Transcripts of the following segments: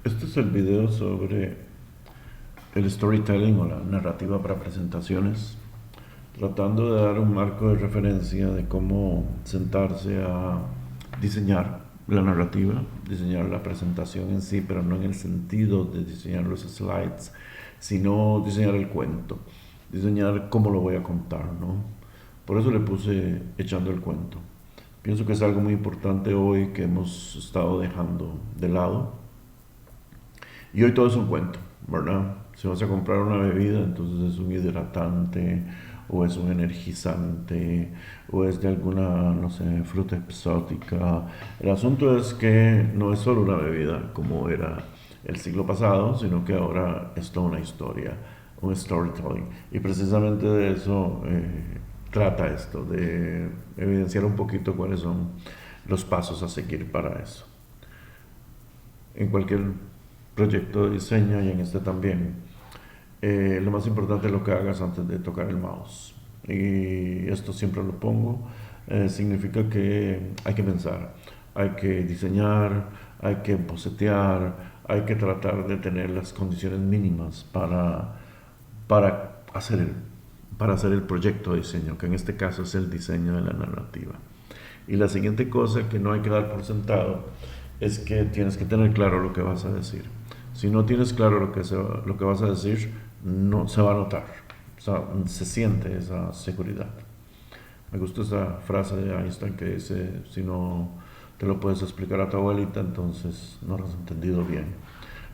Este es el video sobre el storytelling o la narrativa para presentaciones, tratando de dar un marco de referencia de cómo sentarse a diseñar la narrativa, diseñar la presentación en sí, pero no en el sentido de diseñar los slides, sino diseñar el cuento, diseñar cómo lo voy a contar, ¿no? Por eso le puse echando el cuento. Pienso que es algo muy importante hoy que hemos estado dejando de lado. Y hoy todo es un cuento, ¿verdad? Si vas a comprar una bebida, entonces es un hidratante, o es un energizante, o es de alguna, no sé, fruta exótica. El asunto es que no es solo una bebida como era el siglo pasado, sino que ahora es toda una historia, un storytelling. Y precisamente de eso trata esto, de evidenciar un poquito cuáles son los pasos a seguir para eso. En cualquier proyecto de diseño y en este también, lo más importante es lo que hagas antes de tocar el mouse. Y esto siempre lo pongo. Significa que hay que pensar, hay que diseñar, hay que bocetear, hay que tratar de tener las condiciones mínimas para, hacer el, para hacer el proyecto de diseño, que en este caso es el diseño de la narrativa. Y la siguiente cosa que no hay que dar por sentado es que tienes que tener claro lo que vas a decir. Si no tienes claro lo que vas a decir, no se va a notar. O sea, se siente esa seguridad. Me gusta esa frase de Einstein que dice, si no te lo puedes explicar a tu abuelita, entonces no lo has entendido bien.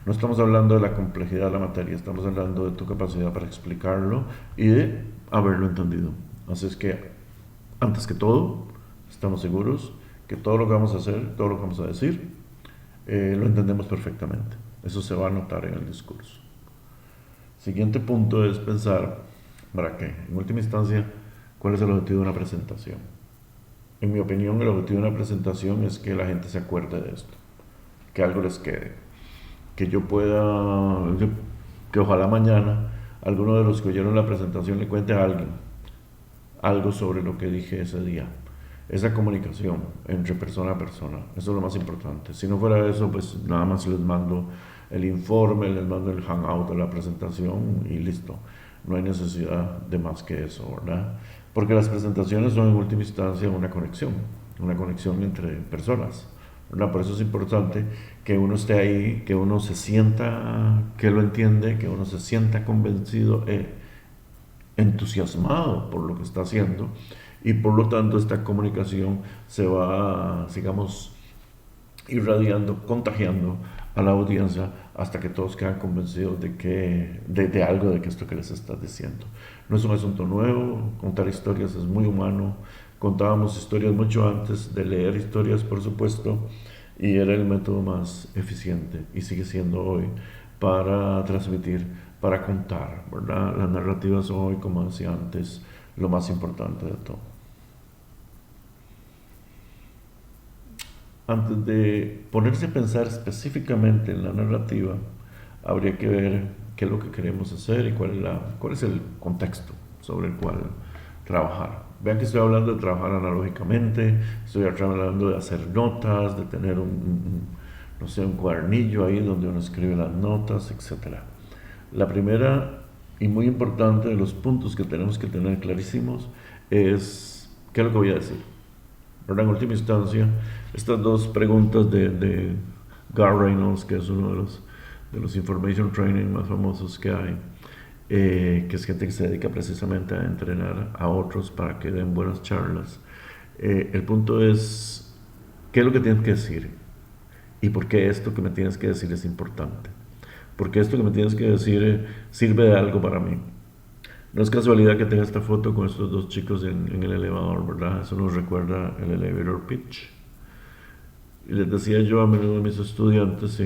No estamos hablando de la complejidad de la materia, estamos hablando de tu capacidad para explicarlo y de haberlo entendido. Así es que, antes que todo, estamos seguros que todo lo que vamos a hacer, todo lo que vamos a decir, lo entendemos perfectamente. Eso se va a notar en el discurso. Siguiente punto es pensar, ¿para qué? En última instancia, ¿cuál es el objetivo de una presentación? En mi opinión, el objetivo de una presentación es que la gente se acuerde de esto, que algo les quede, que yo pueda, que ojalá mañana alguno de los que oyeron la presentación le cuente a alguien algo sobre lo que dije ese día. Esa comunicación entre persona a persona, eso es lo más importante. Si no fuera eso, pues nada más les mando el informe, les mando el hangout de la presentación y listo. No hay necesidad de más que eso, ¿verdad? Porque las presentaciones son en última instancia una conexión entre personas, ¿verdad? Por eso es importante que uno esté ahí, que uno se sienta que lo entiende, que uno se sienta convencido, entusiasmado por lo que está haciendo y por lo tanto esta comunicación se va, digamos, irradiando, contagiando a la audiencia hasta que todos quedan convencidos de algo de que esto que les estás diciendo. No es un asunto nuevo, contar historias es muy humano, contábamos historias mucho antes de leer historias, por supuesto, y era el método más eficiente y sigue siendo hoy para transmitir, para contar, ¿verdad? Las narrativas son hoy, como decía antes, lo más importante de todo. Antes de ponerse a pensar específicamente en la narrativa, habría que ver qué es lo que queremos hacer y cuál es el contexto sobre el cual trabajar. Vean que estoy hablando de trabajar analógicamente, estoy hablando de hacer notas, de tener no sé, un cuadernillo ahí donde uno escribe las notas, etcétera. La primera y muy importante de los puntos que tenemos que tener clarísimos es qué es lo que voy a decir. ¿Verdad? En última instancia, estas dos preguntas de Gar Reynolds, que es uno de los information training más famosos que hay, que es gente que se dedica precisamente a entrenar a otros para que den buenas charlas. El punto es, ¿qué es lo que tienes que decir? ¿Y por qué esto que me tienes que decir es importante? Porque esto que me tienes que decir sirve de algo para mí. No es casualidad que tenga esta foto con estos dos chicos en el elevador, ¿verdad? Eso nos recuerda el elevator pitch. Y les decía yo a menudo a mis estudiantes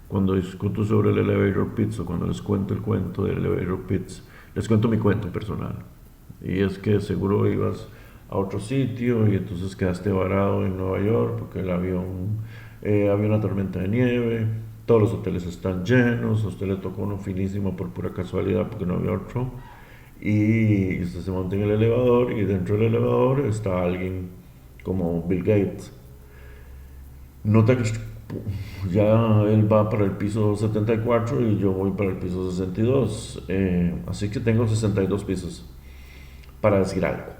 cuando discuto sobre el elevator pitch o cuando les cuento el cuento del elevator pitch, les cuento mi cuento personal. Y es que seguro ibas a otro sitio y entonces quedaste varado en Nueva York porque el avión, había una tormenta de nieve, todos los hoteles están llenos, a usted le tocó uno finísimo por pura casualidad porque no había otro, y usted se monta en el elevador y dentro del elevador está alguien como Bill Gates Nota que ya él va para el piso 74 y yo voy para el piso 62. Así que tengo 62 pisos para decir algo.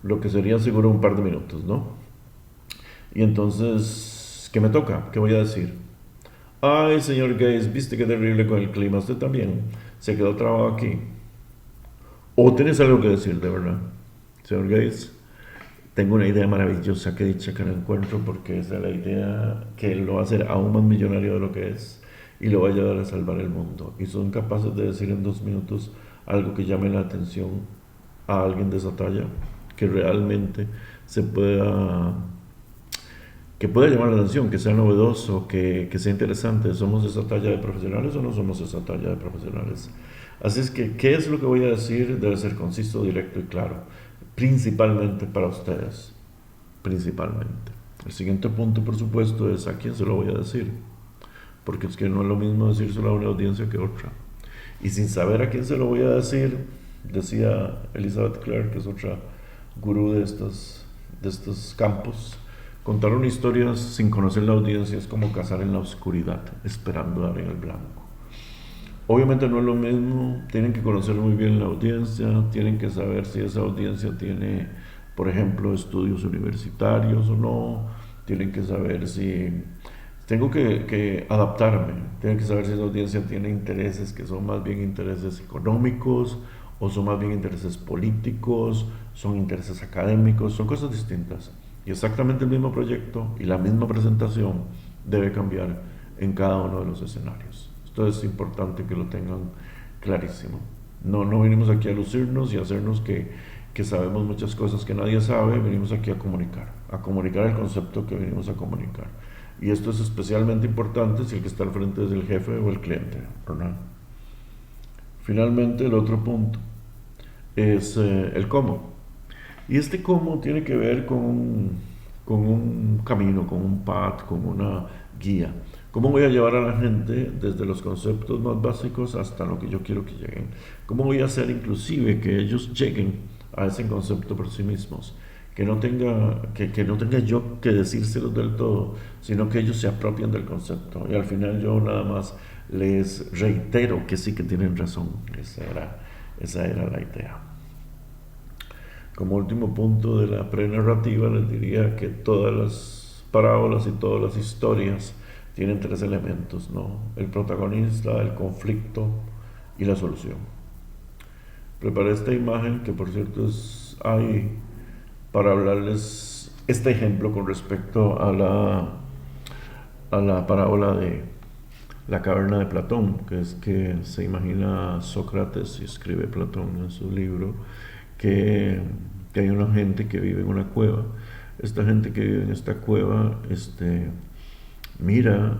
Lo que sería seguro un par de minutos, ¿no? Y entonces, ¿qué me toca? ¿Qué voy a decir? Ay, señor Gates, viste qué terrible con el clima. Usted también se quedó trabado aquí. ¿O tienes algo que decir, de verdad? Señor Gates, tengo una idea maravillosa que dicha que no encuentro porque esa es la idea que lo va a hacer aún más millonario de lo que es y lo va a ayudar a salvar el mundo. Y son capaces de decir en 2 minutos algo que llame la atención a alguien de esa talla, que realmente se pueda, que pueda llamar la atención, que sea novedoso, que sea interesante. ¿Somos esa talla de profesionales o no somos esa talla de profesionales? Así es que, ¿qué es lo que voy a decir? Debe ser conciso, directo y claro, principalmente para ustedes, principalmente. El siguiente punto, por supuesto, es a quién se lo voy a decir, porque es que no es lo mismo decírselo a una audiencia que a otra. Y sin saber a quién se lo voy a decir, decía Elizabeth Clare, que es otra gurú de estos campos, contar una historia sin conocer la audiencia es como cazar en la oscuridad, esperando dar en el blanco. Obviamente no es lo mismo, tienen que conocer muy bien la audiencia, tienen que saber si esa audiencia tiene, por ejemplo, estudios universitarios o no, tienen que saber si tengo que adaptarme, tienen que saber si esa audiencia tiene intereses que son más bien intereses económicos o son más bien intereses políticos, son intereses académicos, son cosas distintas. Y exactamente el mismo proyecto y la misma presentación debe cambiar en cada uno de los escenarios. Esto es importante que lo tengan clarísimo. No venimos aquí a lucirnos y a hacernos que sabemos muchas cosas que nadie sabe, venimos aquí a comunicar el concepto que venimos a comunicar. Y esto es especialmente importante si el que está al frente es el jefe o el cliente, ¿verdad? Finalmente, el otro punto es el cómo. Y este cómo tiene que ver con un camino, con un path, con una guía. ¿Cómo voy a llevar a la gente desde los conceptos más básicos hasta lo que yo quiero que lleguen? ¿Cómo voy a hacer inclusive que ellos lleguen a ese concepto por sí mismos? Que no tenga yo que decírselos del todo, sino que ellos se apropien del concepto. Y al final yo nada más les reitero que sí que tienen razón. Esa era la idea. Como último punto de la prenarrativa les diría que todas las parábolas y todas las historias tienen 3 elementos, ¿no? El protagonista, el conflicto y la solución. Preparé esta imagen que por cierto hay para hablarles este ejemplo con respecto a la parábola de la caverna de Platón, que es que se imagina Sócrates y escribe Platón en su libro que, que hay una gente que vive en una cueva. Esta gente que vive en esta cueva mira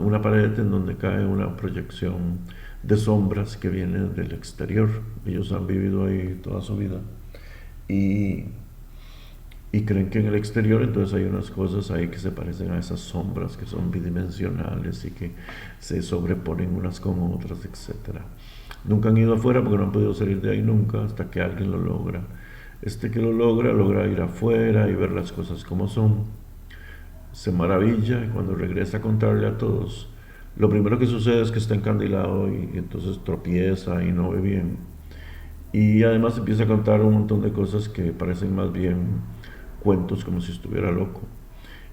una pared en donde cae una proyección de sombras que viene del exterior. Ellos han vivido ahí toda su vida y, y creen que en el exterior entonces hay unas cosas ahí que se parecen a esas sombras que son bidimensionales y que se sobreponen unas con otras, etcétera. Nunca han ido afuera porque no han podido salir de ahí nunca hasta que alguien lo logra. Este que lo logra ir afuera y ver las cosas como son. Se maravilla y cuando regresa a contarle a todos, lo primero que sucede es que está encandilado y entonces tropieza y no ve bien. Y además empieza a contar un montón de cosas que parecen más bien cuentos, como si estuviera loco.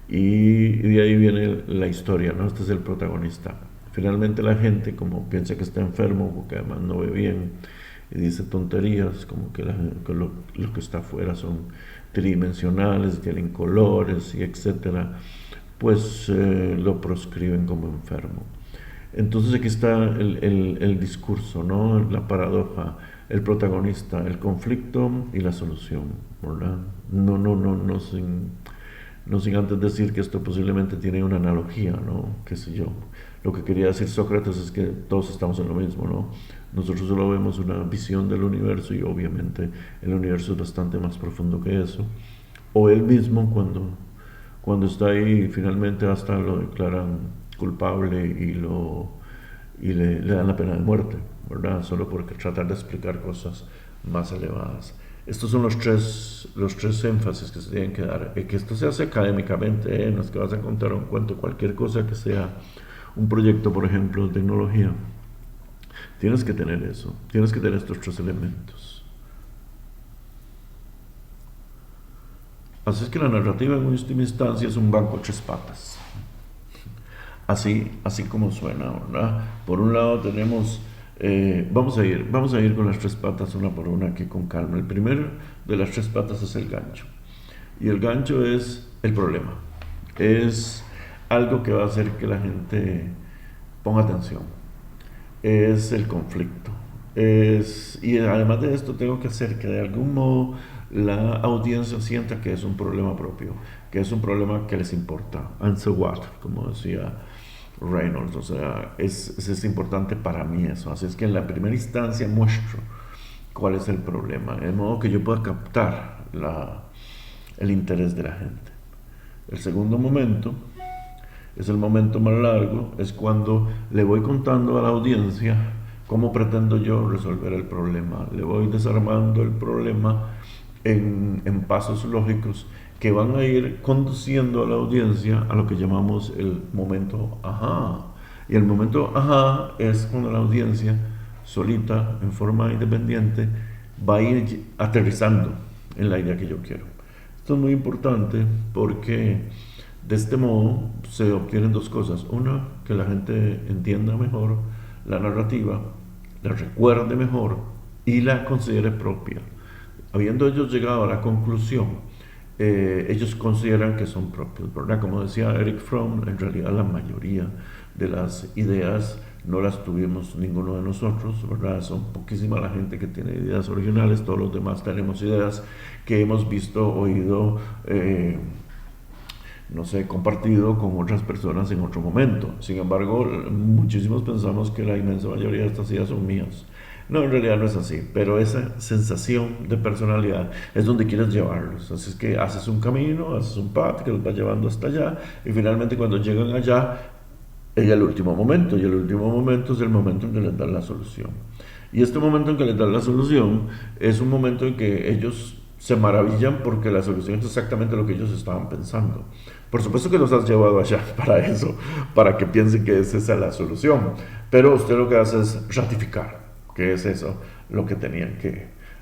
Y de ahí viene la historia, ¿no? Este es el protagonista. Finalmente la gente, como piensa que está enfermo, porque además no ve bien, y dice tonterías, como que lo que está afuera son tridimensionales, tienen colores y etcétera, pues lo proscriben como enfermo. Entonces aquí está el discurso, ¿no? La paradoja, el protagonista, el conflicto y la solución, ¿verdad? No sin antes decir que esto posiblemente tiene una analogía, ¿no? Qué sé yo. Lo que quería decir Sócrates es que todos estamos en lo mismo, ¿no? Nosotros solo vemos una visión del universo y obviamente el universo es bastante más profundo que eso. O él mismo cuando está ahí finalmente hasta lo declaran culpable y le dan la pena de muerte, ¿verdad? Solo porque tratar de explicar cosas más elevadas. Estos son los tres énfasis que se tienen que dar. Que esto se hace académicamente, no es que vas a contar un cuento, cualquier cosa que sea un proyecto, por ejemplo, de tecnología. Tienes que tener eso, tienes que tener estos tres elementos. Así es que la narrativa en última instancia es un banco de tres patas. Así como suena, ¿verdad? Por un lado tenemos, vamos a ir con las tres patas una por una aquí con calma. El primero de las tres patas es el gancho. Y el gancho es el problema. Es algo que va a hacer que la gente ponga atención. Es el conflicto. Y además de esto tengo que hacer que de algún modo la audiencia sienta que es un problema propio, que es un problema que les importa. And so what, como decía Reynolds, o sea, es importante para mí eso. Así es que en la primera instancia muestro cuál es el problema, de modo que yo pueda captar el interés de la gente. El segundo momento es el momento más largo, es cuando le voy contando a la audiencia cómo pretendo yo resolver el problema. Le voy desarmando el problema en pasos lógicos que van a ir conduciendo a la audiencia a lo que llamamos el momento ajá. Y el momento ajá es cuando la audiencia solita, en forma independiente, va a ir aterrizando en la idea que yo quiero. Esto es muy importante porque de este modo se obtienen dos cosas. Una, que la gente entienda mejor la narrativa, la recuerde mejor y la considere propia. Habiendo ellos llegado a la conclusión, ellos consideran que son propios, ¿verdad? Como decía Eric Fromm, en realidad la mayoría de las ideas no las tuvimos ninguno de nosotros, ¿verdad? Son poquísima la gente que tiene ideas originales, todos los demás tenemos ideas que hemos visto, oído, no sé, compartido con otras personas en otro momento. Sin embargo, muchísimos pensamos que la inmensa mayoría de estas ideas son mías. No, en realidad no es así, pero esa sensación de personalidad es donde quieres llevarlos. Así es que haces un camino, haces un path que los va llevando hasta allá y finalmente cuando llegan allá es el último momento, y el último momento es el momento en que les dan la solución. Y este momento en que les dan la solución es un momento en que ellos se maravillan porque la solución es exactamente lo que ellos estaban pensando. Por supuesto que los has llevado allá para eso, para que piensen que es esa la solución, pero usted lo que hace es ratificar que es eso lo que tenían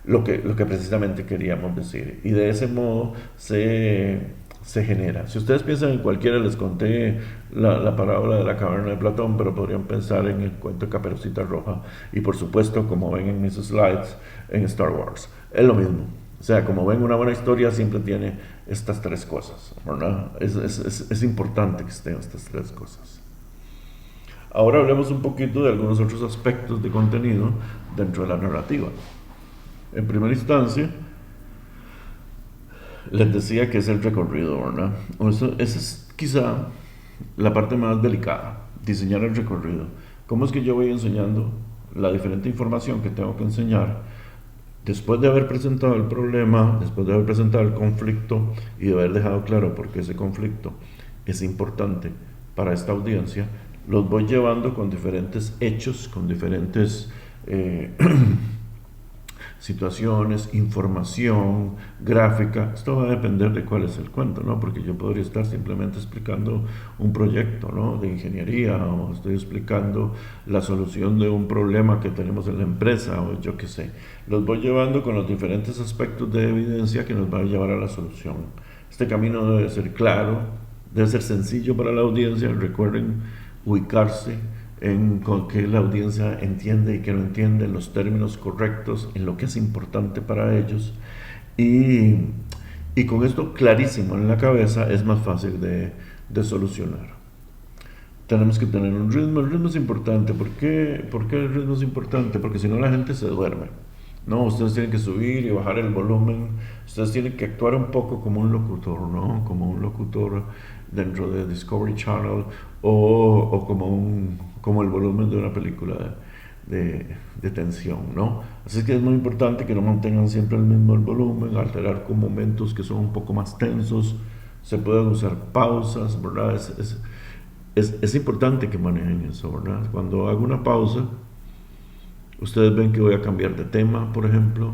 lo que precisamente queríamos decir. Y de ese modo se genera. Si ustedes piensan en cualquiera, les conté la parábola de la caverna de Platón, pero podrían pensar en el cuento de Caperucita Roja y por supuesto, como ven en mis slides, en Star Wars. Es lo mismo. O sea, como ven, una buena historia siempre tiene estas tres cosas, ¿verdad? Es importante que estén estas tres cosas. Ahora hablemos un poquito de algunos otros aspectos de contenido dentro de la narrativa. En primera instancia, les decía que es el recorrido, ¿verdad? Esa es quizá la parte más delicada, diseñar el recorrido. ¿Cómo es que yo voy enseñando la diferente información que tengo que enseñar después de haber presentado el problema, después de haber presentado el conflicto y de haber dejado claro por qué ese conflicto es importante para esta audiencia? Los voy llevando con diferentes hechos, con diferentes situaciones, información, gráfica. Esto va a depender de cuál es el cuento, ¿no? Porque yo podría estar simplemente explicando un proyecto, ¿no?, de ingeniería, o estoy explicando la solución de un problema que tenemos en la empresa, o yo qué sé. Los voy llevando con los diferentes aspectos de evidencia que nos van a llevar a la solución. Este camino debe ser claro, debe ser sencillo para la audiencia. Recuerden ubicarse en con que la audiencia entiende y que no entiende, los términos correctos, en lo que es importante para ellos, y con esto clarísimo en la cabeza es más fácil de solucionar. Tenemos que tener un ritmo. El ritmo es importante. ¿Por qué el ritmo es importante? Porque si no la gente se duerme. No, ustedes tienen que subir y bajar el volumen. Ustedes tienen que actuar un poco como un locutor, ¿no? Como un locutor dentro de Discovery Channel, o como el volumen de una película de tensión, ¿no? Así que es muy importante que no mantengan siempre el mismo volumen, alterar con momentos que son un poco más tensos. Se pueden usar pausas, ¿verdad? Es importante que manejen eso, ¿verdad? Cuando hago una pausa, ustedes ven que voy a cambiar de tema, por ejemplo,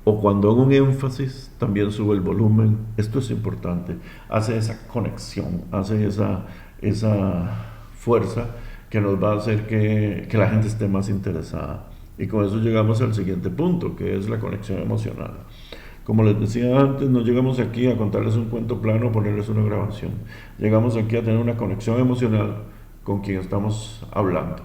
o cuando hago un énfasis, también sube el volumen. Esto es importante. Hace esa conexión, hace esa fuerza que nos va a hacer que la gente esté más interesada. Y con eso llegamos al siguiente punto, que es la conexión emocional. Como les decía antes, no llegamos aquí a contarles un cuento plano o ponerles una grabación. Llegamos aquí a tener una conexión emocional con quien estamos hablando.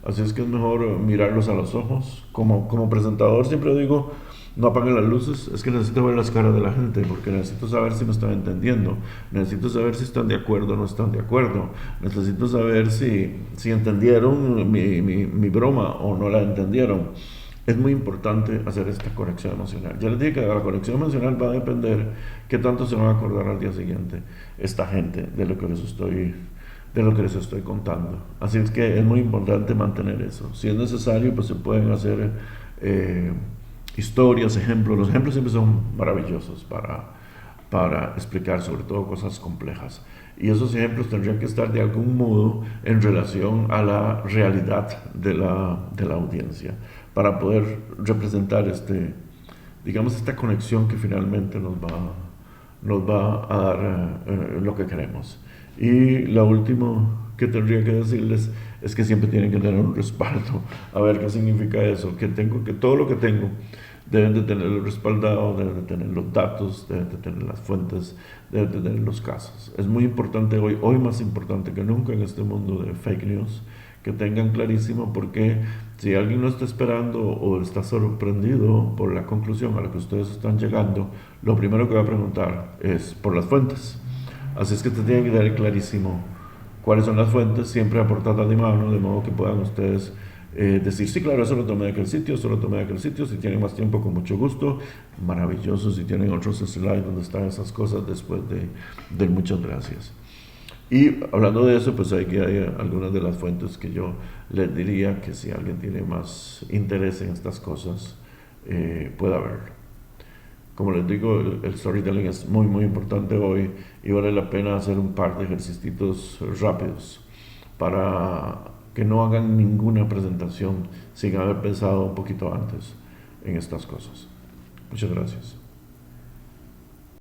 Así es que es mejor mirarlos a los ojos. Como presentador siempre digo, no apaguen las luces, es que necesito ver las caras de la gente, porque necesito saber si me están entendiendo, necesito saber si están de acuerdo o no están de acuerdo, necesito saber si entendieron mi broma o no la entendieron. Es muy importante hacer esta conexión emocional. Ya les dije que la conexión emocional va a depender qué tanto se van a acordar al día siguiente esta gente de lo que les estoy contando. Así es que es muy importante mantener eso. Si es necesario, pues se pueden hacer historias, ejemplos. Los ejemplos siempre son maravillosos para explicar sobre todo cosas complejas. Y esos ejemplos tendrían que estar de algún modo en relación a la realidad de la audiencia, para poder representar digamos, esta conexión que finalmente nos va a dar lo que queremos. Y lo último que tendría que decirles es que siempre tienen que tener un respaldo. A ver qué significa eso, que todo lo que tengo deben de tenerlo respaldado, deben de tener los datos, deben de tener las fuentes, deben de tener los casos. Es muy importante hoy más importante que nunca en este mundo de fake news, que tengan clarísimo, porque si alguien no está esperando o está sorprendido por la conclusión a la que ustedes están llegando, lo primero que va a preguntar es por las fuentes. Así es que te tienen que dar clarísimo cuáles son las fuentes, siempre a portada de mano, de modo que puedan ustedes decir, sí, claro, eso lo tomé de aquel sitio, eso lo tomé de aquel sitio. Si tienen más tiempo, con mucho gusto, maravilloso. Si tienen otros slides donde están esas cosas, después de muchas gracias. Y hablando de eso, pues aquí hay algunas de las fuentes que yo les diría que si alguien tiene más interés en estas cosas, pueda verlo. Como les digo, el storytelling es muy muy importante hoy, y vale la pena hacer un par de ejercicios rápidos para que no hagan ninguna presentación sin haber pensado un poquito antes en estas cosas. Muchas gracias.